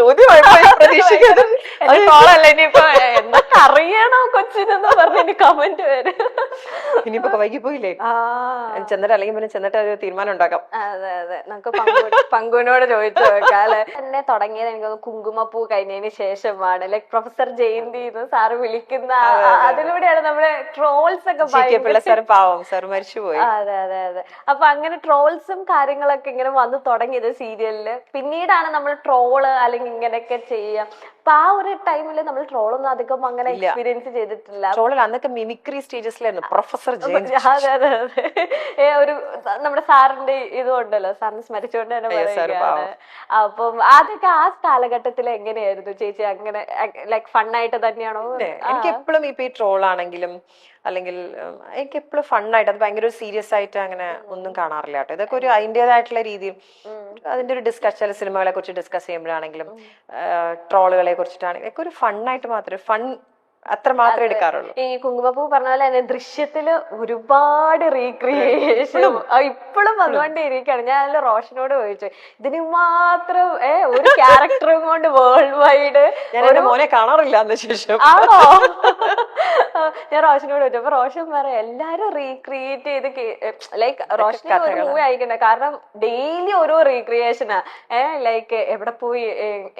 ചോദ്യമായി പ്രതീക്ഷിക്കുന്നത്. ഇനിയിപ്പോ എന്തൊക്കെ അറിയണോ കൊച്ചിനെന്ന് പറഞ്ഞ കമന്റ് വരും. ഇനിയിപ്പോ വൈകി പോയില്ലേ, ചെന്നിട്ട് അല്ലെങ്കിൽ പിന്നെ ചെന്നിട്ട് ഒരു തീരുമാനം ഉണ്ടാക്കാം. അതെ അതെ, നമുക്ക് പങ്കുവിനോട് ചോദിച്ചു നോക്കാം അല്ലെ. തന്നെ തുടങ്ങിയത് എനിക്ക് കുങ്കുമപ്പൂ കഴിഞ്ഞതിന് ശേഷമാണ്. ലൈക് പ്രൊഫസർ ജയന്തി സാറ് വിളിക്കുന്ന അതിലൂടെയാണ് നമ്മുടെ ട്രോൾസ് ഒക്കെ പാവം സാർ മരിച്ചുപോയി. അതെ അതെ അതെ. അപ്പൊ അങ്ങനെ ട്രോൾസും കാര്യങ്ങളൊക്കെ ഇങ്ങനെ വന്നു തുടങ്ങിയത് സീരിയലില്. പിന്നീടാണ് നമ്മൾ ട്രോള് അല്ലെങ്കിൽ ഇങ്ങനെയൊക്കെ ചെയ്യാം. അപ്പൊ ആ ഒരു ടൈമില് നമ്മൾ ട്രോളൊന്നും അധികം അങ്ങനെ എക്സ്പീരിയൻസ് ചെയ്തിട്ടില്ല. ട്രോളിൽ അന്നൊക്കെ മിമിക്രി സ്റ്റേജസിലായിരുന്നു പ്രൊഫസർ ജയന്തി. അതെ അതെ അതെ. ഒരു നമ്മുടെ സാറിന്റെ ഇതുണ്ടല്ലോ, സാറിന് സ്മരിച്ചുകൊണ്ട് തന്നെ പറയുകയാണ്. അപ്പം അതൊക്കെ ആ കാലഘട്ടത്തിൽ എങ്ങനെയായിരുന്നു ചേച്ചി? അങ്ങനെ ലൈക് ഫണ്ണായിട്ട് തന്നെയാണോ? എനിക്ക് എപ്പോഴും ഇപ്പൊ ഈ ട്രോൾ ആണെങ്കിലും അല്ലെങ്കിൽ എനിക്ക് എപ്പോഴും ഫണ്ണായിട്ട്, അത് ഭയങ്കര സീരിയസ് ആയിട്ട് അങ്ങനെ ഒന്നും കാണാറില്ല കേട്ടോ. ഇതൊക്കെ ഒരു അതിൻ്റെതായിട്ടുള്ള രീതിയിൽ അതിന്റെ ഒരു ഡിസ്കസ്, ചില സിനിമകളെ കുറിച്ച് ഡിസ്കസ് ചെയ്യുമ്പോഴാണെങ്കിലും ട്രോളുകളെ കുറിച്ചിട്ടാണെങ്കിലും ഒക്കെ ഒരു ഫണ്ണായിട്ട് മാത്രമേ അത്ര മാത്രമേ എടുക്കാറുള്ളൂ. ഈ കുങ്കുമപ്പൂ പറഞ്ഞ പോലെ തന്നെ ദൃശ്യത്തില് ഒരുപാട് റീക്രിയേഷൻ ഇപ്പോഴും വന്നുകൊണ്ടേ ഇരിക്കുകയാണ്. ഞാൻ റോഷനോട് ചോദിച്ചു, ഇതിന് മാത്രം ഒരു ക്യാരക്ടറും കൊണ്ട് വേൾഡ് വൈഡ് ഞാൻ എന്റെ മോനെ കാണാറില്ല അതിന് ശേഷം. ആണോ? ഞാൻ റോഷനോട് ചോദിച്ചു. അപ്പൊ റോഷൻ പറയാം, എല്ലാരും റീക്രിയേറ്റ് ചെയ്ത് ലൈക്ക് റോഷനെ ഒരു മൂവി അയക്കണ്ട, കാരണം ഡെയിലി ഓരോ റീക്രിയേഷനാ. ലൈക്ക് എവിടെ പോയി,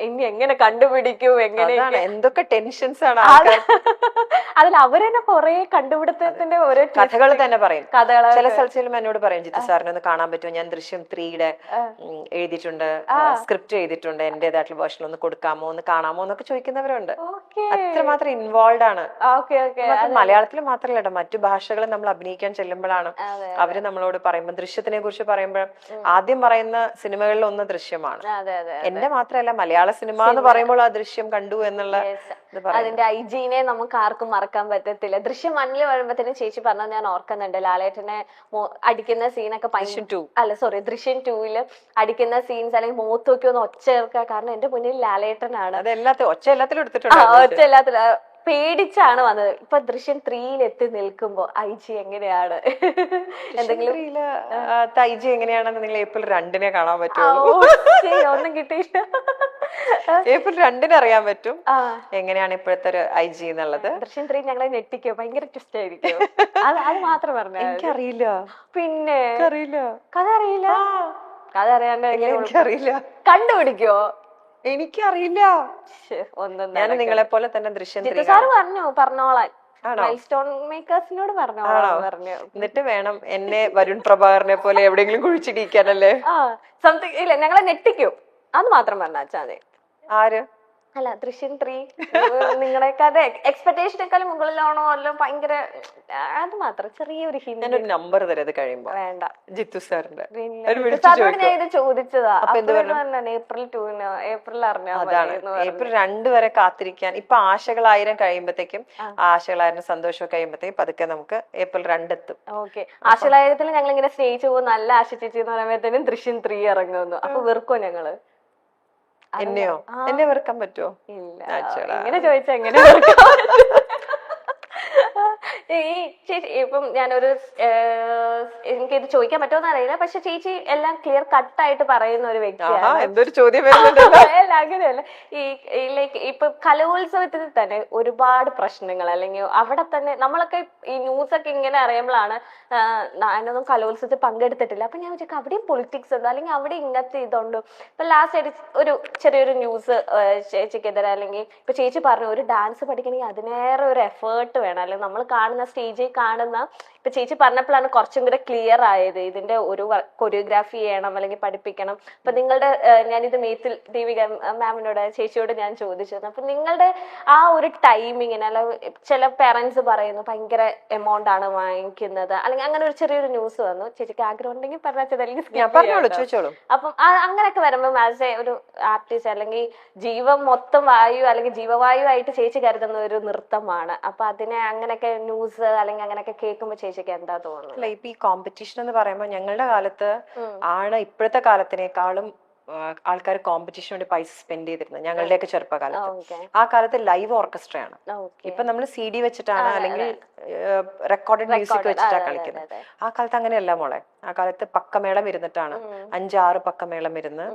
ഇനി എങ്ങനെ കണ്ടുപിടിക്കും, എങ്ങനെ എന്തൊക്കെ ടെൻഷൻസ് ആണ്. അതിൽ അവര് തന്നെ കൊറേ കണ്ടുപിടുത്തത്തിന്റെ ഓരോ കഥകൾ തന്നെ പറയും. ചില സ്ഥലത്തിലും എന്നോട് പറയും, ജിത്തു സാറിനെ ഒന്ന് കാണാൻ പറ്റുമോ, ഞാൻ ദൃശ്യം 3യുടെ എഴുതിയിട്ടുണ്ട്, സ്ക്രിപ്റ്റ് എഴുതിയിട്ടുണ്ട്, എന്റേതായിട്ടുള്ള വേർഷൻ ഒന്ന് കൊടുക്കാമോ, ഒന്ന് കാണാമോ എന്നൊക്കെ ചോദിക്കുന്നവരുണ്ട്. അത്രമാത്രം ഇൻവോൾവ് ആണ്. മലയാളത്തിൽ മാത്രമല്ല കേട്ടോ, മറ്റു ഭാഷകൾ നമ്മൾ അഭിനയിക്കാൻ ചെല്ലുമ്പോഴാണ് അവര് നമ്മളോട് പറയുമ്പോൾ, ദൃശ്യത്തിനെ കുറിച്ച് പറയുമ്പോൾ ആദ്യം പറയുന്ന സിനിമകളിൽ ഒന്ന് ദൃശ്യമാണ്. എന്റെ മാത്രമല്ല, മലയാള സിനിമ എന്ന് പറയുമ്പോൾ ആ ദൃശ്യം കണ്ടു എന്നുള്ള അതിന്റെ ഐജീനെ നമുക്ക് ആർക്കും മറക്കാൻ പറ്റത്തില്ല. ദൃശ്യം 1 വരുമ്പോഴത്തേനും ചേച്ചി പറഞ്ഞത് ഞാൻ ഓർക്കുന്നുണ്ട്, ലാലേട്ടനെ അടിക്കുന്ന സീനൊക്കെ ദൃശ്യം 2 അടിക്കുന്ന സീൻസ് അല്ലെങ്കിൽ മുഖത്തൊക്കെ ഒന്ന് ഒച്ച ചേർക്കുക, കാരണം എന്റെ മുന്നിൽ ലാലേട്ടനാണ്. ഒച്ച എല്ലാത്തിലും പേടിച്ചാണ് വന്നത്. ഇപ്പൊ ദൃശ്യം 3 എത്തി നിൽക്കുമ്പോ ഐജി എങ്ങനെയാണ്? എന്തെങ്കിലും ഐജി എങ്ങനെയാണെന്ന് നിങ്ങൾ ഏപ്രിൽ 2 കാണാൻ പറ്റുമോ? ഒന്നും കിട്ടിയില്ല. ഏപ്രിൽ 2 അറിയാൻ പറ്റും എങ്ങനെയാണ് ഇപ്പോഴത്തെ ഒരു ഐജി എന്നുള്ളത്. ദൃശ്യം 3 ഞങ്ങളെ ഞെട്ടിക്കോ, ഭയങ്കര ട്വിസ്റ്റ് ആയിരിക്കും. അത് മാത്രം പറഞ്ഞു. എനിക്കറിയില്ല. പിന്നെ കഥ അറിയില്ല. കഥ അറിയാണ്ട് എനിക്കറിയില്ല. കണ്ടുപിടിക്കോ? എനിക്കറിയില്ല. ഞാൻ നിങ്ങളെ പോലെ തന്നെ ദൃശ്യം പറഞ്ഞോളാൻ മൈൽസ്റ്റോൺ മേക്കേഴ്സിനോട് പറഞ്ഞു. എന്നിട്ട് വേണം എന്നെ വരുൺ പ്രഭാകരനെ പോലെ എവിടെയെങ്കിലും കുഴിച്ചിടിക്കാനല്ലേ? സംതിങ് ഇല്ല, ഞങ്ങളെ ഞെട്ടിക്കും. അത് മാത്രം പറഞ്ഞാച്ചാ മതി. ആര്? അല്ല, ദൃശ്യം 3 നിങ്ങളെയൊക്കെ അത് എക്സ്പെക്ടേഷനേക്കാളും മുകളിലാണോ അല്ലോ? ഭയങ്കര അത് മാത്രം ചെറിയൊരു ഹിന്റ്. ഞാനൊരു നമ്പർ തരാം ഇത് കഴിയുമ്പോ. വേണ്ട, ജിത്തു സാറിന്റെ. ഞാൻ ഇത് ചോദിച്ചതാ. ഏപ്രിൽ 2 ഏപ്രിൽ അതാണ്. ഏപ്രിൽ 2 വരെ കാത്തിരിക്കാൻ. ഇപ്പൊ ആശകൾ 1000 കഴിയുമ്പോഴത്തേക്കും, ആശകൾ 1000 സന്തോഷം കഴിയുമ്പോഴത്തേക്കും പതുക്കെ നമുക്ക് ഏപ്രിൽ 2 എത്തും. ഓക്കെ. ആശകൾ 1000 ഞങ്ങൾ ഇങ്ങനെ സ്നേഹിച്ചു പോകും, നല്ല ആശിച്ചേച്ചി എന്ന് പറയുമ്പോഴത്തേനും ദൃശ്യം 3 ഇറങ്ങുന്നു. അപ്പൊ വെറുക്കോ ഞങ്ങള്? എന്നെയോ? എന്നെ വെറുക്കാൻ പറ്റുമോ? ഇല്ല. ഇങ്ങനെ ചോദിച്ചാ എങ്ങനെ ഈ ചേച്ചി ഇപ്പം ഞാനൊരു എനിക്കിത് ചോദിക്കാൻ പറ്റുമോ അറിയില്ല, പക്ഷെ ചേച്ചി എല്ലാം ക്ലിയർ കട്ടായിട്ട് പറയുന്ന ഒരു വ്യക്തിയാണ്. എന്തൊരു ചോദ്യം അങ്ങനെയല്ല. ഈ ലൈക്ക് ഇപ്പൊ കലോത്സവത്തിൽ തന്നെ ഒരുപാട് പ്രശ്നങ്ങൾ, അല്ലെങ്കിൽ അവിടെ തന്നെ നമ്മളൊക്കെ ഈ ന്യൂസൊക്കെ ഇങ്ങനെ അറിയുമ്പോഴാണ്, ഞാനൊന്നും കലോത്സവത്തിൽ പങ്കെടുത്തിട്ടില്ല, അപ്പൊ ഞാൻ വിചാരിക്കും അവിടെയും പൊളിറ്റിക്സ് ഉണ്ടോ, അല്ലെങ്കിൽ അവിടെ ഇങ്ങനത്തെ ഇതുണ്ടോ. ഇപ്പൊ ലാസ്റ്റ് ആയിട്ട് ഒരു ചെറിയൊരു ന്യൂസ് ചേച്ചിക്കെതിരെ, അല്ലെങ്കിൽ ഇപ്പൊ ചേച്ചി പറഞ്ഞു ഒരു ഡാൻസ് പഠിക്കണമെങ്കിൽ അതിനേറെ ഒരു എഫേർട്ട് വേണം, അല്ലെങ്കിൽ നമ്മൾ കാണുന്ന സ്റ്റേജിൽ കാണുന്ന, ഇപ്പൊ ചേച്ചി പറഞ്ഞപ്പോഴാണ് കുറച്ചും കൂടെ ക്ലിയർ ആയത്, ഇതിന്റെ ഒരു കൊറിയോഗ്രാഫി ചെയ്യണം അല്ലെങ്കിൽ പഠിപ്പിക്കണം. അപ്പൊ നിങ്ങളുടെ ഞാനിത് മേത്തിൽ ദേവിക മാമിനോട് ചേച്ചിയോട് ഞാൻ ചോദിച്ചത്, അപ്പൊ നിങ്ങളുടെ ആ ഒരു ടൈമിങ്ങിന്, അല്ല ചില പേരൻസ് പറയുന്നു ഭയങ്കര എമൗണ്ട് ആണ് വാങ്ങിക്കുന്നത്, അല്ലെങ്കിൽ അങ്ങനെ ഒരു ചെറിയൊരു ന്യൂസ് വന്നു. ചേച്ചിക്ക് ആഗ്രഹം ഉണ്ടെങ്കിൽ പറഞ്ഞാൽ. അപ്പം അങ്ങനെയൊക്കെ വരുമ്പോൾ ആസ് എ ഒരു ആർട്ടിസ്റ്റ്, അല്ലെങ്കിൽ ജീവൻ മൊത്തം വായു അല്ലെങ്കിൽ ജീവവായു ആയിട്ട് ചേച്ചി കരുതുന്ന ഒരു നൃത്തമാണ്. അപ്പൊ അതിനെ അങ്ങനെയൊക്കെ ന്യൂസ് അല്ലെങ്കിൽ അങ്ങനെയൊക്കെ കേൾക്കുമ്പോൾ ചേച്ചിക്ക് എന്താ തോന്നുന്നത്? ഇപ്പൊ ഈ കോമ്പറ്റീഷൻ എന്ന് പറയുമ്പോൾ ഞങ്ങളുടെ കാലത്ത് ആണ് ഇപ്പോഴത്തെ കാലത്തിനേക്കാളും ആൾക്കാർ കോമ്പറ്റീഷന് വേണ്ടി പൈസ സ്പെൻഡ് ചെയ്തിരുന്നത് ഞങ്ങളുടെയൊക്കെ ചെറുപ്പകാലത്ത്. ഓക്കെ ആ കാലത്ത് ലൈവ് ഓർക്കസ്ട്രയാണ്. ഓക്കെ ഇപ്പൊ നമ്മൾ CD വെച്ചിട്ടാണ് അല്ലെങ്കിൽ റെക്കോർഡഡ് മ്യൂസിക് വെച്ചിട്ടാണ് കളിക്കുന്നത്. ആ കാലത്ത് അങ്ങനെയല്ല മോളെ. ആ കാലത്ത് പക്കമേളം ഇരുന്നിട്ടാണ് 5-6 പക്കമേളം ഇരുന്ന്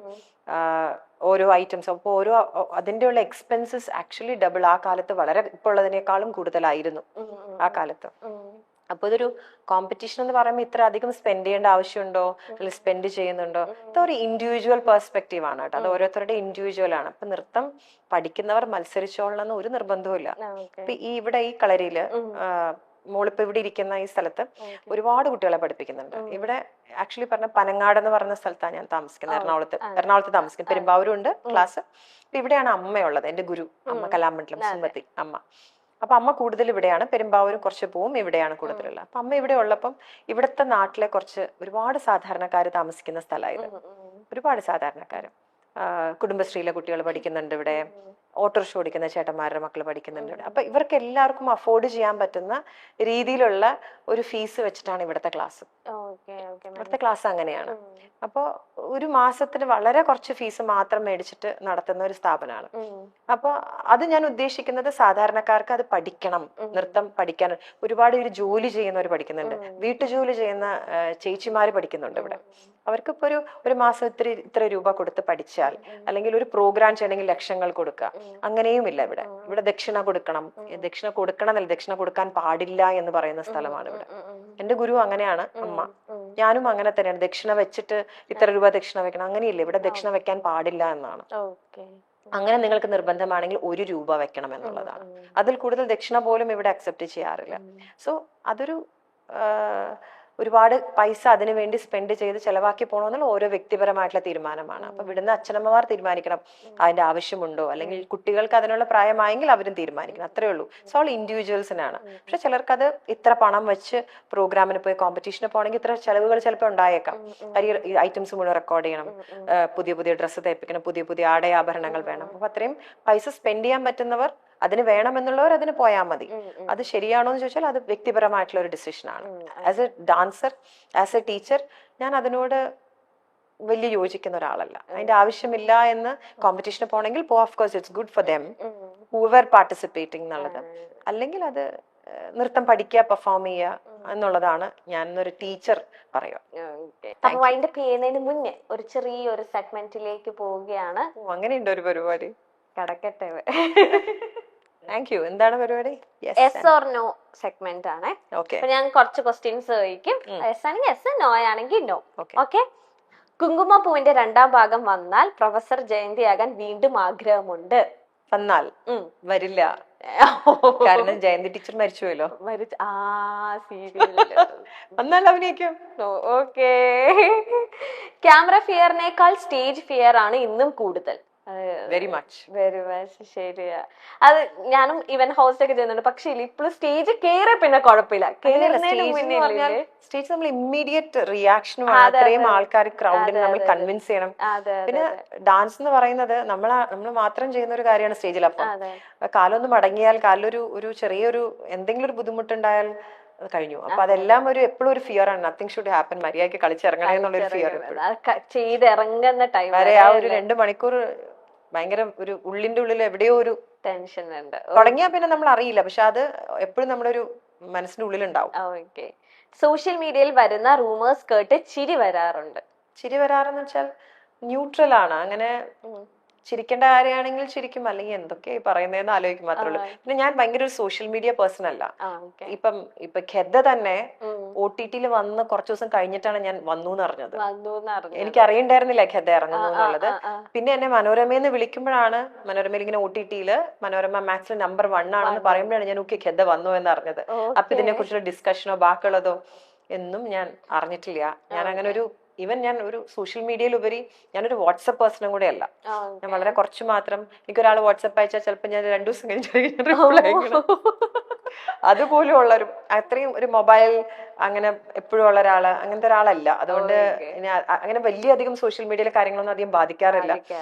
ഓരോ ഐറ്റംസ്. അപ്പോൾ ഓരോ അതിന്റെ ഉള്ള എക്സ്പെൻസസ് ആക്ച്വലി ഡബിൾ ആ കാലത്ത് വളരെ ഇപ്പോൾ ഉള്ളതിനേക്കാളും കൂടുതലായിരുന്നു ആ കാലത്ത്. അപ്പൊ ഇതൊരു കോമ്പറ്റീഷൻ എന്ന് പറയുമ്പോൾ ഇത്ര അധികം സ്പെൻഡ് ചെയ്യേണ്ട ആവശ്യമുണ്ടോ അല്ലെങ്കിൽ സ്പെൻഡ് ചെയ്യുന്നുണ്ടോ? ഇതൊരു ഇൻഡിവിജ്വൽ പെർസ്പെക്റ്റീവ് ആണ് കേട്ടോ. അത് ഓരോരുത്തരുടെ ഇൻഡിവിജ്വൽ ആണ്. അപ്പൊ നൃത്തം പഠിക്കുന്നവർ മത്സരിച്ചോളണമെന്ന് ഒരു നിർബന്ധവും. ഇപ്പൊ ഇവിടെ ഈ കളരിയില് മോളിപ്പോ ഇവിടെ ഇരിക്കുന്ന ഈ സ്ഥലത്ത് ഒരുപാട് കുട്ടികളെ പഠിപ്പിക്കുന്നുണ്ട്. ഇവിടെ ആക്ച്വലി പറഞ്ഞ പനങ്ങാട് എന്ന് പറയുന്ന സ്ഥലത്താണ് ഞാൻ താമസിക്കുന്നത്. എറണാകുളത്ത് താമസിക്കുന്നത്. പെരുമ്പാവൂരും ഉണ്ട് ക്ലാസ്. ഇവിടെയാണ് അമ്മയുള്ളത്, എന്റെ ഗുരു അമ്മ കലാമണ്ഡലം സുമതി അമ്മ. അപ്പൊ അമ്മ കൂടുതൽ ഇവിടെയാണ്. പെരുമ്പാവൂരും കുറച്ച് പോവും, ഇവിടെയാണ് കൂടുതലുള്ളത്. അപ്പൊ അമ്മ ഇവിടെ ഉള്ളപ്പം ഇവിടുത്തെ നാട്ടിലെ ഒരുപാട് സാധാരണക്കാര് താമസിക്കുന്ന സ്ഥലമായത്. ഒരുപാട് സാധാരണക്കാര് കുടുംബശ്രീയിലെ കുട്ടികൾ പഠിക്കുന്നുണ്ട് ഇവിടെ. ഓട്ടോറിക്ഷ ഓടിക്കുന്ന ചേട്ടന്മാരുടെ മക്കൾ പഠിക്കുന്നുണ്ട് ഇവിടെ. അപ്പൊ ഇവർക്ക് എല്ലാവർക്കും അഫോർഡ് ചെയ്യാൻ പറ്റുന്ന രീതിയിലുള്ള ഒരു ഫീസ് വെച്ചിട്ടാണ് ഇവിടുത്തെ ക്ലാസ്. ഇവിടുത്തെ ക്ലാസ് അങ്ങനെയാണ്. അപ്പൊ ഒരു മാസത്തിന് വളരെ കുറച്ച് ഫീസ് മാത്രം മേടിച്ചിട്ട് നടത്തുന്ന ഒരു സ്ഥാപനമാണ്. അപ്പൊ അത് ഞാൻ ഉദ്ദേശിക്കുന്നത് സാധാരണക്കാർക്ക് അത് പഠിക്കണം, നൃത്തം പഠിക്കാൻ. ഒരുപാട് പേര് ജോലി ചെയ്യുന്നവർ പഠിക്കുന്നുണ്ട്, വീട്ടുജോലി ചെയ്യുന്ന ചേച്ചിമാര് പഠിക്കുന്നുണ്ട് ഇവിടെ. അവർക്ക് ഇപ്പൊ ഒരു മാസം ഇത്ര രൂപ കൊടുത്ത് പഠിച്ചാൽ, അല്ലെങ്കിൽ ഒരു പ്രോഗ്രാം ചെയ്യണമെങ്കിൽ ലക്ഷങ്ങൾ കൊടുക്കുക, അങ്ങനെയും ഇല്ല ഇവിടെ. ഇവിടെ ദക്ഷിണ കൊടുക്കണം എന്നല്ല, ദക്ഷിണ കൊടുക്കാൻ പാടില്ല എന്ന് പറയുന്ന സ്ഥലമാണ് ഇവിടെ. എന്റെ ഗുരു അങ്ങനെയാണ് അമ്മ. ഞാനും അങ്ങനെ തന്നെയാണ്. ദക്ഷിണ വെച്ചിട്ട് ഇത്ര രൂപ ദക്ഷിണ വെക്കണം അങ്ങനെയില്ല. ഇവിടെ ദക്ഷിണ വെക്കാൻ പാടില്ല എന്നാണ്. അങ്ങനെ നിങ്ങൾക്ക് നിർബന്ധമാണെങ്കിൽ 1 രൂപ വെക്കണം എന്നുള്ളതാണ്. അതിൽ കൂടുതൽ ദക്ഷിണ പോലും ഇവിടെ അക്സെപ്റ്റ് ചെയ്യാറില്ല. സോ അതൊരു ഒരുപാട് പൈസ അതിനു വേണ്ടി സ്പെൻഡ് ചെയ്ത് ചെലവാക്കി പോകണമെന്നുള്ള ഓരോ വ്യക്തിപരമായിട്ടുള്ള തീരുമാനമാണ്. അപ്പൊ ഇവിടുന്ന് അച്ഛനമ്മമാർ തീരുമാനിക്കണം അതിന്റെ ആവശ്യമുണ്ടോ, അല്ലെങ്കിൽ കുട്ടികൾക്ക് അതിനുള്ള പ്രായമായെങ്കിൽ അവരും തീരുമാനിക്കണം. അത്രേ ഉള്ളൂ. സോ ഓൾ ഇൻഡിവിജ്വൽസിനാണ്. പക്ഷെ ചിലർക്ക് അത് ഇത്ര പണം വെച്ച് പ്രോഗ്രാമിന് പോയി കോമ്പറ്റീഷന് പോകണമെങ്കിൽ ഇത്ര ചെലവുകൾ ചിലപ്പോൾ ഉണ്ടായേക്കാം. ഈ ഐറ്റംസ് മുഴുവൻ റെക്കോർഡ് ചെയ്യണം, പുതിയ ഡ്രസ്സ് തയ്പ്പിക്കണം, പുതിയ ആടയാഭരണങ്ങൾ വേണം. അപ്പൊ അത്രയും പൈസ സ്പെൻഡ് ചെയ്യാൻ പറ്റുന്നവർ അതിന് വേണമെന്നുള്ളവർ അതിന് പോയാൽ മതി. അത് ശരിയാണോ എന്ന് ചോദിച്ചാൽ അത് വ്യക്തിപരമായിട്ടുള്ള ഒരു ഡിസിഷനാണ്. As a dancer, as a teacher ഞാൻ അതിനോട് വലിയ യോജിക്കുന്ന ഒരാളല്ല. അതിന്റെ ആവശ്യമില്ല എന്ന് കോമ്പറ്റീഷന് പോകണമെങ്കിൽ of course it's good for them Hoover participating എന്നുള്ളത്. അല്ലെങ്കിൽ അത് നൃത്തം പഠിക്കുക, പെർഫോം ചെയ്യുക എന്നുള്ളതാണ് ഞാൻ ഒരു ടീച്ചർ പറയുക. അപ്പൊ വൈൻഡപ്പ് ചെയ്യുന്നതിന് മുന്നേ ഒരു ചെറിയൊരു സെഗ്മെന്റിലേക്ക് പോവുകയാണ്. അങ്ങനെയുണ്ട് ഒരു പരിപാടി. കടക്കട്ടെ. Thank you. എന്താണ് പരിപാടി? യെസ് ഓർ നോ സെഗ്മെന്റ് ആണ്. അപ്പൊ ഞാൻ കുറച്ച് ക്വസ്റ്റ്യൻസ് ചോദിക്കും. യെസ് ആണെങ്കിൽ യെസ്, നോ ആണെങ്കിൽ നോ. ഓക്കെ. കുങ്കുമപ്പൂവിന്റെ 2ാം ഭാഗം വന്നാൽ പ്രൊഫസർ ജയന്തിയാകാൻ വീണ്ടും ആഗ്രഹമുണ്ട്. വന്നാൽ വരില്ല, കാരണം ജയന്തി ടീച്ചർ മരിച്ചുപോയല്ലോ. വന്നാൽ അഭിനയിക്കും. ഓക്കെ. ക്യാമറ ഫിയറിനേക്കാൾ സ്റ്റേജ് ഫിയർ ആണ് ഇന്നും കൂടുതൽ. വെരി മച്ച് ശരിയാ. അത് ഞാനും ഇവൻ ഹോസ്റ്റ് ഒക്കെ ചെയ്യുന്നുണ്ട്. പക്ഷെ ഇപ്പോഴും സ്റ്റേജ് കേറി പിന്നെ കുഴപ്പമില്ല. സ്റ്റേജ് നമ്മൾ ഇമ്മീഡിയറ്റ് റിയാക്ഷനും അത്രയും ആൾക്കാർ ക്രൗഡിനെ നമ്മൾ കൺവിൻസ് ചെയ്യണം. പിന്നെ ഡാൻസ് എന്ന് പറയുന്നത് നമ്മൾ മാത്രം ചെയ്യുന്ന ഒരു കാര്യമാണ് സ്റ്റേജിൽ. അപ്പം കാലൊന്ന് മടങ്ങിയാൽ, കാലിലൊരു ചെറിയൊരു എന്തെങ്കിലും ഒരു ബുദ്ധിമുട്ടുണ്ടായാൽ കഴിഞ്ഞു. അപ്പൊ അതെല്ലാം എപ്പോഴും ഒരു ഫിയർ ആണ്. Nothing should happen. മര്യാദയ്ക്ക് കളിച്ചിറങ്ങണേ എന്നുള്ളൊരു ഫിയർ ചെയ്തിറങ്ങുന്ന ടൈം വരെ ആ ഒരു 2 മണിക്കൂർ ഭയങ്കര ഒരു ഉള്ളിന്റെ ഉള്ളിൽ എവിടെയോ ഒരു ടെൻഷൻ ഉണ്ട്. തുടങ്ങിയാ പിന്നെ നമ്മൾ അറിയില്ല, പക്ഷെ അത് എപ്പോഴും നമ്മുടെ ഒരു മനസ്സിന്റെ ഉള്ളിലുണ്ടാവും. ഓക്കെ. സോഷ്യൽ മീഡിയയിൽ വരുന്ന റൂമേഴ്സ് കേട്ട് ചിരി വരാറുണ്ട്. ചിരി വരാറെന്ന് വെച്ചാൽ ന്യൂട്രൽ ആണ്. അങ്ങനെ ചിരിക്കേണ്ട കാര്യമാണെങ്കിൽ ചിരിക്കും, അല്ലെങ്കിൽ എന്തൊക്കെയാ പറയുന്നതെന്ന് ആലോചിക്കും മാത്രമേ ഉള്ളൂ. പിന്നെ ഞാൻ ഭയങ്കര ഒരു സോഷ്യൽ മീഡിയ പേഴ്സൺ അല്ല. ഇപ്പൊ ഖെദ്ദ തന്നെ OTT വന്ന് കുറച്ചു ദിവസം കഴിഞ്ഞിട്ടാണ് ഞാൻ വന്നു എന്ന് അറിഞ്ഞത്. എനിക്ക് അറിയണ്ടായിരുന്നില്ല ഖെദ്ദ ഇറങ്ങുന്നു എന്നുള്ളത്. പിന്നെ എന്നെ മനോരമയെന്ന് വിളിക്കുമ്പോഴാണ്, മനോരമയിൽ ഇങ്ങനെ OTT മനോരമ മാക്സിൽ നമ്പർ 1 ആണെന്ന് പറയുമ്പോഴാണ് ഞാൻ ഖെദ്ദ വന്നു എന്ന് അറിഞ്ഞത്. അപ്പൊ ഇതിനെ കുറിച്ചുള്ള ഡിസ്കഷനോ ബാക്കിയുള്ളതോ എന്നും ഞാൻ അറിഞ്ഞിട്ടില്ല. ഞാൻ അങ്ങനെ ഞാൻ ഒരു സോഷ്യൽ മീഡിയയിലുപരി ഞാനൊരു വാട്സപ്പ് പേഴ്സണും കൂടെ അല്ല. ഞാൻ വളരെ കുറച്ച് മാത്രം. എനിക്കൊരാൾ വാട്സപ്പ് അയച്ചാൽ ചിലപ്പോൾ ഞാൻ 2 ദിവസം കഴിഞ്ഞിട്ട് റിപ്ലൈ അയക്കണം. അതുപോലും ഉള്ള ഒരു അത്രയും ഒരു മൊബൈൽ അങ്ങനെ എപ്പോഴും ഉള്ള ഒരാള് അങ്ങനത്തെ ഒരാളല്ല. അതുകൊണ്ട് ഇനി അങ്ങനെ വലിയ അധികം സോഷ്യൽ മീഡിയയിലെ കാര്യങ്ങളൊന്നും അധികം ബാധിക്കാറില്ല.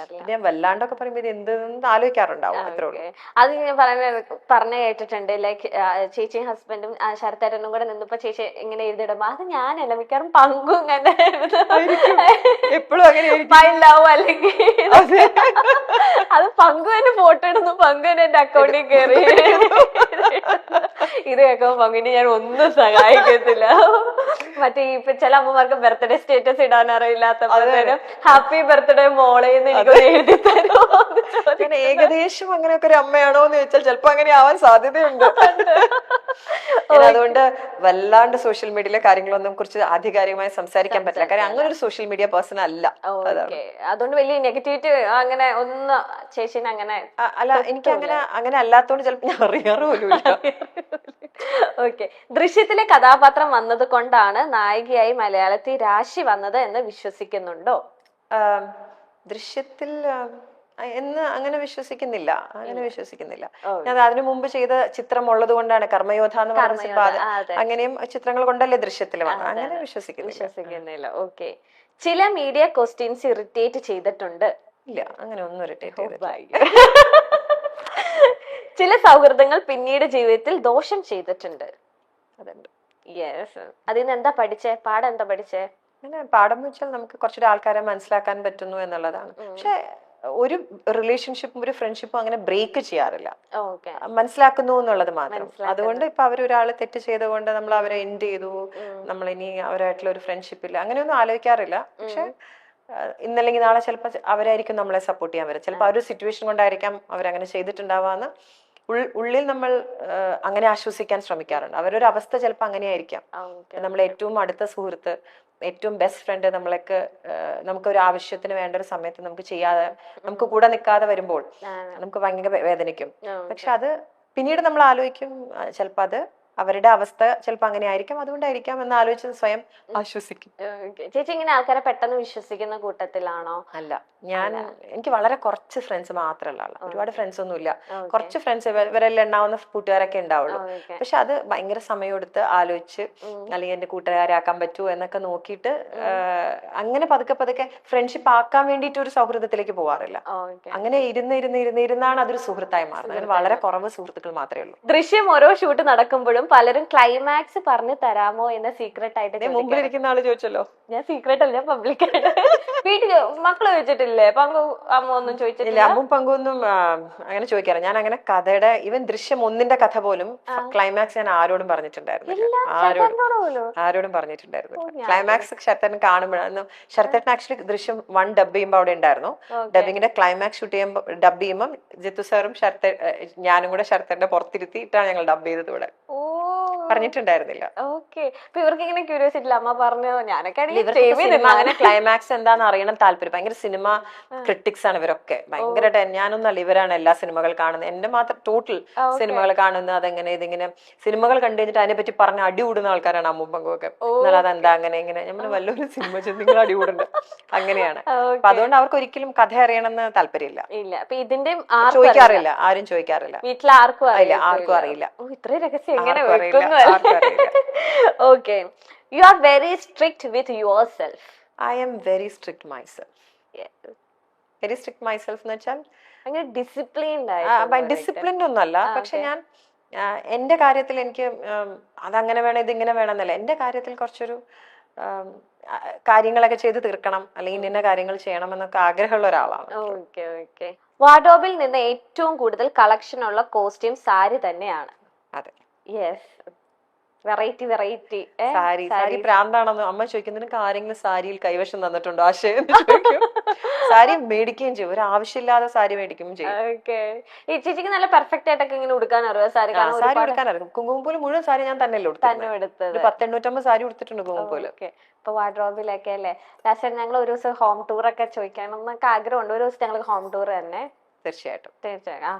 ഞാൻ വല്ലാണ്ടൊക്കെ പറയുമ്പോ ഇത് എന്തെന്ന് ആലോചിക്കാറുണ്ടാവും, അത്രേ ഉള്ളൂ. അത് ഞാൻ പറഞ്ഞു കേട്ടിട്ടുണ്ട്. ലൈക്ക് ചേച്ചിയും ഹസ്ബൻഡും ശരത്തേട്ടനും കൂടെ നിന്നപ്പോ ചേച്ചി ഇങ്ങനെ എഴുതിയിടുമ്പോ അത് ഞാനല്ല മിക്കവാറും പങ്കും ഇങ്ങനെ എപ്പോഴും അങ്ങനെ ഉണ്ടാവും. അല്ലെങ്കിൽ അത് പങ്കു തന്നെ ഫോട്ടോ ഇടുന്നു, പങ്കു തന്നെ എന്റെ അക്കൗണ്ടിൽ കയറി ഇത് കേൾക്കുമ്പോ പങ്കുവിനെ ഞാൻ ഒന്നും സഹായിക്കത്തില്ല. മറ്റേ ഇപ്പൊ ചില അമ്മമാർക്ക് ബർത്ത്ഡേ സ്റ്റേറ്റസ് ഇടാൻ അറിയില്ലാത്തപ്പോഴത്തേനും ഹാപ്പി ബർത്ത്ഡേ മോളേന്ന് എനിക്ക് എഴുതി തരുമോ. ഏകദേശം അങ്ങനെയൊക്കെ ഒരു അമ്മയാണോ എന്ന് ചോദിച്ചാൽ ചിലപ്പോ അങ്ങനെ ആവാൻ സാധ്യതയുണ്ട്. അതുകൊണ്ട് വല്ലാണ്ട് സോഷ്യൽ മീഡിയയിലെ കാര്യങ്ങളൊന്നും കുറിച്ച് ആധികാരികമായി സംസാരിക്കാൻ പറ്റില്ല. കാര്യം അങ്ങനെ ഒരു സോഷ്യൽ മീഡിയ പേഴ്സൺ അല്ല. അതുകൊണ്ട് വലിയ നെഗറ്റിവിറ്റി അങ്ങനെ ഒന്ന് ചേച്ചിന് അങ്ങനെ അല്ല, എനിക്ക് അങ്ങനെ അല്ലാത്തോണ്ട് ചിലപ്പോ ഞാൻ അറിയാറ് പോലും. ഓക്കെ. ദൃശ്യത്തിലെ കഥാപാത്രം വന്നത് കൊണ്ടാണ് നായികയായി മലയാളത്തിൽ രാശി വന്നത് എന്ന് വിശ്വസിക്കുന്നുണ്ടോ? ദൃശ്യത്തിൽ എന്ന് അങ്ങനെ വിശ്വസിക്കുന്നില്ല. ഞാൻ അതിനു മുമ്പ് ചെയ്ത ചിത്രം ഉള്ളത് കൊണ്ടാണ്, കർമ്മയോധ എന്ന് പറഞ്ഞ അങ്ങനെയും ചിത്രങ്ങൾ കൊണ്ടല്ലേ ദൃശ്യത്തിൽ വന്നത്. അങ്ങനെ വിശ്വസിക്കുന്നില്ല. ഓക്കെ. ചില മീഡിയ ക്വസ്റ്റ്യൻസ് ഇറിറ്റേറ്റ് ചെയ്തിട്ടുണ്ട്? ഇല്ല, അങ്ങനെ ഒന്നും ഇറിറ്റേറ്റ് ചെയ്തിട്ടില്ല. ചില സൗഹൃദങ്ങൾ പിന്നീട് ജീവിതത്തിൽ ദോഷം ചെയ്തിട്ടുണ്ട്? അതുണ്ട്. യെസ്. അതിന് എന്താ പഠിച്ചേ? പാഠം എന്താ പഠിച്ചേ? അങ്ങനെ പാഠം എന്ന് വെച്ചാൽ നമുക്ക് കുറച്ചുകൂടെ ആൾക്കാരെ മനസ്സിലാക്കാൻ പറ്റുന്നു എന്നുള്ളതാണ്. പക്ഷെ ഒരു റിലേഷൻഷിപ്പും ഒരു ഫ്രണ്ട്ഷിപ്പും അങ്ങനെ ബ്രേക്ക് ചെയ്യാറില്ല, മനസ്സിലാക്കുന്നു എന്നുള്ളത് മാത്രം. അതുകൊണ്ട് ഇപ്പൊ അവരൊരാള് തെറ്റ് ചെയ്തുകൊണ്ട് നമ്മൾ അവരെ എൻഡ് ചെയ്തു, നമ്മൾ ഇനി അവരായിട്ടുള്ള ഒരു ഫ്രണ്ട്ഷിപ്പ് ഇല്ല, അങ്ങനെയൊന്നും ആലോചിക്കാറില്ല. പക്ഷെ ഇന്നല്ലെങ്കിൽ നാളെ ചിലപ്പോൾ അവരായിരിക്കും നമ്മളെ സപ്പോർട്ട് ചെയ്യാൻ വരും. ചിലപ്പോൾ ആ ഒരു സിറ്റുവേഷൻ കൊണ്ടായിരിക്കാം അവരങ്ങനെ ചെയ്തിട്ടുണ്ടാവാന്ന് ഉള്ളിൽ നമ്മൾ അങ്ങനെ ആശ്വസിക്കാൻ ശ്രമിക്കാറുണ്ട്. അവരൊരു അവസ്ഥ ചിലപ്പോൾ അങ്ങനെയായിരിക്കാം. നമ്മൾ ഏറ്റവും അടുത്ത സുഹൃത്ത്, ഏറ്റവും ബെസ്റ്റ് ഫ്രണ്ട് നമുക്കൊരു ആവശ്യത്തിന് വേണ്ട ഒരു സമയത്ത് നമുക്ക് ചെയ്യാതെ, നമുക്ക് കൂടെ നിൽക്കാതെ വരുമ്പോൾ നമുക്ക് ഭയങ്കര വേദനിക്കും. പക്ഷെ അത് പിന്നീട് നമ്മൾ ആലോചിക്കും, ചിലപ്പോൾ അത് അവരുടെ അവസ്ഥ ചിലപ്പോൾ അങ്ങനെ ആയിരിക്കാം, അതുകൊണ്ടായിരിക്കാം എന്ന് ആലോചിച്ച് സ്വയം ആശ്വസിക്കും. ചേച്ചി ഇങ്ങനെ ആൾക്കാരെ പെട്ടെന്ന് വിശ്വസിക്കുന്ന കൂട്ടത്തിലാണോ? അല്ല, എനിക്ക് വളരെ കുറച്ച് ഫ്രണ്ട്സ് മാത്രമല്ല ആളാ. ഒരുപാട് ഫ്രണ്ട്സ് ഒന്നും ഇല്ല. കുറച്ച് ഫ്രണ്ട്സ്, ഇവരെല്ലാം ഉണ്ടാവുന്ന കൂട്ടുകാരൊക്കെ ഉണ്ടാവുള്ളൂ. പക്ഷെ അത് ഭയങ്കര സമയമെടുത്ത് ആലോചിച്ച്, അല്ലെങ്കിൽ എന്റെ കൂട്ടുകാരാക്കാൻ പറ്റുമോ എന്നൊക്കെ നോക്കിയിട്ട് അങ്ങനെ പതുക്കെ ഫ്രണ്ട്ഷിപ്പ് ആക്കാൻ വേണ്ടിയിട്ട് ഒരു സൗഹൃദത്തിലേക്ക് പോവാറില്ല. അങ്ങനെ ഇരുന്നാണ് അതൊരു സുഹൃത്തായി മാറുന്നത്. അങ്ങനെ വളരെ കുറവ് സുഹൃത്തുക്കൾ മാത്രമേ ഉള്ളൂ. ദൃശ്യം ഓരോ ഷൂട്ട് നടക്കുമ്പോഴും പലരും ക്ലൈമാക്സ് പറഞ്ഞു തരാമോ എന്ന് സീക്രട്ട് ആയിട്ട് മുമ്പിലിരിക്കുന്ന ആള് ചോദിച്ചല്ലോ. ഞാൻ സീക്രട്ട് അല്ല, ഞാൻ പബ്ലിക്കായിട്ട്. വീട്ടില് മക്കള് ചോദിച്ചിട്ടില്ലേ? പങ്കു അമ്മ ഒന്നും ചോദിച്ചിട്ടില്ല? അമ്മും പങ്കൊന്നും അങ്ങനെ ചോദിക്കാറ്. ഞാൻ അങ്ങനെ കഥയുടെ ഈവൻ ദൃശ്യം 1 കഥ പോലും ക്ലൈമാക്സ് ഞാൻ ആരോടും പറഞ്ഞിട്ടുണ്ടായിരുന്നില്ല. ആരോടും പറഞ്ഞിട്ടില്ലായിരുന്നു. ക്ലൈമാക്സ് ശരത്തേട്ടൻ കാണുമ്പോഴാണ്. ശരത്തേട്ടൻ ആക്ച്വലി ദൃശ്യം 1 ഡബ് ചെയ്യുമ്പോൾ അവിടെ ഉണ്ടായിരുന്നു. ഡബിങ്ങിന്റെ ക്ലൈമാക്സ് ഷൂട്ട് ചെയ്യുമ്പോൾ ഡബ് ചെയ്യുമ്പോൾ ജിത്തു സാറും ഞാനും കൂടെ ശരത്തേട്ടന്റെ പുറത്തിരുത്തിയിട്ടാണ് ഞങ്ങൾ ഡബ് ചെയ്തത്. ഇവിടെ പറഞ്ഞിട്ടുണ്ടായിരുന്നില്ല. ഓക്കെ. അപ്പൊ ഇവർക്ക് ഇങ്ങനെ ക്യൂരിയോസിറ്റി അമ്മ പറഞ്ഞു. ഞാനൊക്കെ അങ്ങനെ ക്ലൈമാക്സ് എന്താന്ന് അറിയണം താല്പര്യം. ഭയങ്കര സിനിമ ക്രിട്ടിക്സ് ആണ് ഇവരൊക്കെ. ഭയങ്കര ഞാനൊന്നല്ല, ഇവരാണ് എല്ലാ സിനിമകൾ കാണുന്നത്. എന്റെ മാത്രം ടോട്ടൽ സിനിമകൾ കാണുന്നത്. അതെങ്ങനെ ഇതിങ്ങനെ സിനിമകൾ കണ്ടു കഴിഞ്ഞിട്ട് അതിനെ പറ്റി പറഞ്ഞ് അടി കൂടുന്ന ആൾക്കാരാണ് അമ്മും പങ്കുമൊക്കെ. എന്നാൽ അതെന്താ അങ്ങനെ ഇങ്ങനെ, നമ്മൾ വല്ലൊരു സിനിമ നിങ്ങൾ അടി കൂടുന്നുണ്ട്, അങ്ങനെയാണ്. അപ്പൊ അതുകൊണ്ട് അവർക്ക് ഒരിക്കലും കഥ അറിയണമെന്ന് താല്പര്യമില്ല. ചോദിക്കാറില്ല, ആരും ചോദിക്കാറില്ല. വീട്ടിൽ ആർക്കും അറിയില്ല. ആർക്കും അറിയില്ല. ഇത്രയും രഹസ്യം എങ്ങനെ വെക്കുന്നു? Okay. You are very strict with yourself. I am very strict myself. Very strict myself എന്ന് വെച്ചാൽ അങ്ങനെ ഡിസിപ്ലിൻഡ് ഡിസിപ്ലിൻഡ് ഒന്നല്ല. പക്ഷെ ഞാൻ എന്റെ കാര്യത്തിൽ എനിക്ക് അതങ്ങനെ വേണം ഇതിങ്ങനെ വേണം എന്നല്ല. എന്റെ കാര്യത്തിൽ കുറച്ചൊരു കാര്യങ്ങളൊക്കെ ചെയ്ത് തീർക്കണം, അല്ലെങ്കിൽ ഇന്ന കാര്യങ്ങൾ ചെയ്യണം എന്നൊക്കെ ആഗ്രഹമുള്ള ഒരാളാണ്. Okay okay. വാർഡ്രോബിൽ നിന്ന് ഏറ്റവും കൂടുതൽ കളക്ഷൻ ഉള്ള കോസ്റ്റ്യൂം സാരി തന്നെയാണ്. അതെ. യെസ്. വെറൈറ്റി സാരി പ്രാന്താണെന്ന് അമ്മ ചോദിക്കും. നിനക്ക് ആരെങ്കിലും സാരിയിൽ കൈവശം തന്നിട്ടുണ്ടോ ആശയം? സാരി മേടിക്കുകയും ചെയ്യും, ഒരു ആവശ്യമില്ലാതെ സാരി മേടിക്കുകയും ചെയ്യും. ഈ ചേച്ചിക്ക് നല്ല പെർഫെക്റ്റ് ആയിട്ടൊക്കെ ഇങ്ങനെ ഉടുക്കാൻ അറിയാം. സാരി ഉടുക്കാൻ അറിയാം. കുങ്കുമപ്പൂല് മുഴുവൻ സാരി ഞാൻ തന്നെയല്ലേ എടുത്തത്. 100-800 സാരി ഉടുത്തിട്ടുണ്ട് കുങ്കുമപ്പൂല്. ഇപ്പൊ വാർഡ്രോബിലൊക്കെ അല്ലേ. ലാസ്റ്റ് ഞങ്ങൾ ഒരു ദിവസം ഹോം ടൂർ ഒക്കെ ചോദിക്കണം എന്നൊക്കെ ആഗ്രഹമുണ്ട്. ഒരു ദിവസം ഞങ്ങൾക്ക് ഹോം ടൂർ തന്നെ. തീർച്ചയായിട്ടും.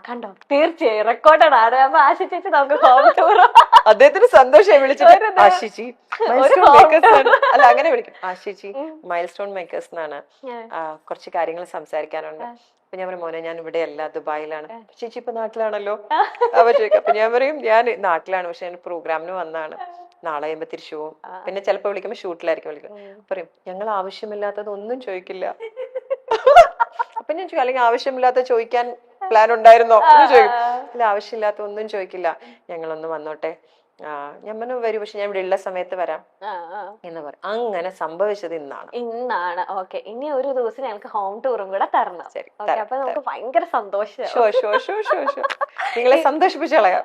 കണ്ടോ? തീർച്ചയായും റെക്കോർഡാണ്. അപ്പൊ ആശിച്ചു നമുക്ക് ഹോം ടൂർ അദ്ദേഹത്തിന് സന്തോഷമായി വിളിച്ചിട്ട് ആശിച്ചി മൈൽസ്റ്റോൺ മേക്കേഴ്സ് ആണ്. അല്ല അങ്ങനെ വിളിക്കും, ആശിച്ചി മൈൽസ്റ്റോൺ മേക്കേഴ്സ് എന്നാണ്, കുറച്ച് കാര്യങ്ങൾ സംസാരിക്കാനുണ്ട്. അപ്പൊ ഞാൻ പറയും മോനെ ഞാൻ ഇവിടെ അല്ല ദുബായിലാണ്. ചേച്ചി ഇപ്പൊ നാട്ടിലാണല്ലോ. അപ്പൊ ചോദിക്കും, അപ്പൊ ഞാൻ പറയും ഞാൻ നാട്ടിലാണ്, പക്ഷെ ഞാൻ പ്രോഗ്രാമിന് വന്നാണ്, നാളെ കഴിയുമ്പോ തിരിച്ചു പോകും. പിന്നെ ചിലപ്പോ വിളിക്കുമ്പോ ഷൂട്ടിലായിരിക്കും വിളിക്കും. പറയും ഞങ്ങൾ ആവശ്യമില്ലാത്തത് ഒന്നും ചോദിക്കില്ല. അപ്പൊ ഞാൻ ചോദിക്കും അല്ലെങ്കിൽ ആവശ്യമില്ലാത്ത ചോദിക്കാൻ പ്ലാൻ ഉണ്ടായിരുന്നോ എന്ന് ചോദിക്കും. അല്ല ആവശ്യമില്ലാത്ത ഒന്നും ചോദിക്കില്ല, ഞങ്ങളൊന്ന് വന്നോട്ടെ. ഞാൻ പറഞ്ഞു വരൂ, പക്ഷെ ഞാൻ ഇവിടെ ഉള്ള സമയത്ത് വരാം എന്ന് പറയും. അങ്ങനെ സംഭവിച്ചത് ഇന്നാണ്. ഓക്കെ, ഇനി ഒരു ദിവസം ഞങ്ങൾക്ക് ഹോം ടൂറും കൂടെ തരണം. അപ്പൊ നമുക്ക് ഭയങ്കര സന്തോഷം. നിങ്ങളെ സന്തോഷിപ്പിച്ചു കളയാം.